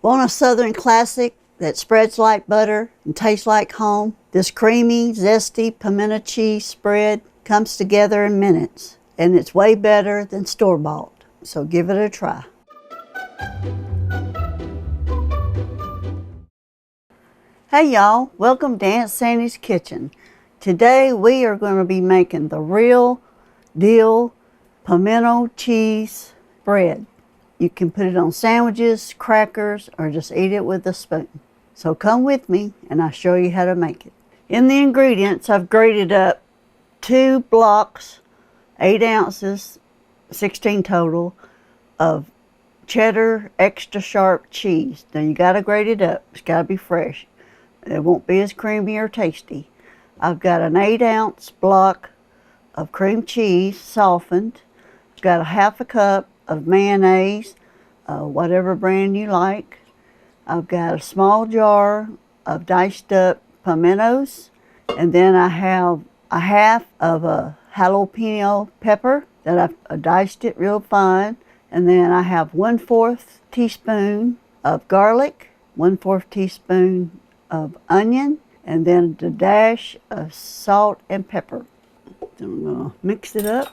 Want a Southern classic that spreads like butter and tastes like home? This creamy, zesty pimento cheese spread comes together in minutes, and it's way better than store-bought. So give it a try. Hey y'all, welcome to Aunt Sandy's Kitchen. Today we are going to be making the real deal pimento cheese bread. You can put it on sandwiches, crackers, or just eat it with a spoon. So come with me and I'll show you how to make it. In the ingredients, I've grated up 2 blocks, 8 ounces, 16 total, of cheddar extra-sharp cheese. Now you gotta grate it up, it's gotta be fresh. It won't be as creamy or tasty. I've got an 8-ounce block of cream cheese, softened. I've got a 1/2 cup of mayonnaise, whatever brand you like. I've got a small jar of diced up pimentos, and then I have a 1/2 of a jalapeno pepper that I've diced it real fine, and then I have 1/4 teaspoon of garlic, 1/4 teaspoon of onion, and then a dash of salt and pepper. Then I'm gonna mix it up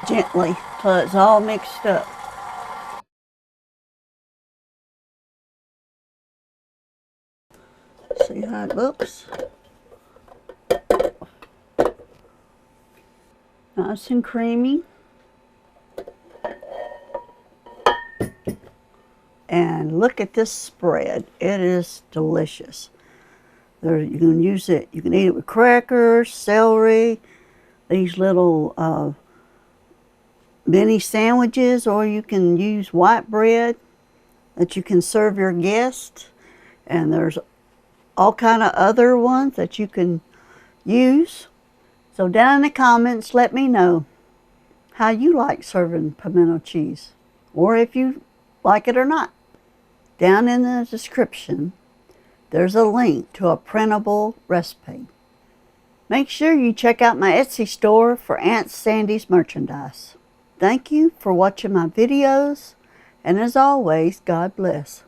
gently till it's all mixed up. See how it looks? Nice and creamy. And look at this spread. It is delicious. You can use it, you can eat it with crackers, celery, these little mini sandwiches, or you can use white bread that you can serve your guests. And there's all kind of other ones that you can use. So down in the comments, let me know how you like serving pimento cheese, or if you like it or not. Down in the description, there's a link to a printable recipe. Make sure you check out my Etsy store for Aunt Sandy's merchandise. Thank you for watching my videos, and as always, God bless.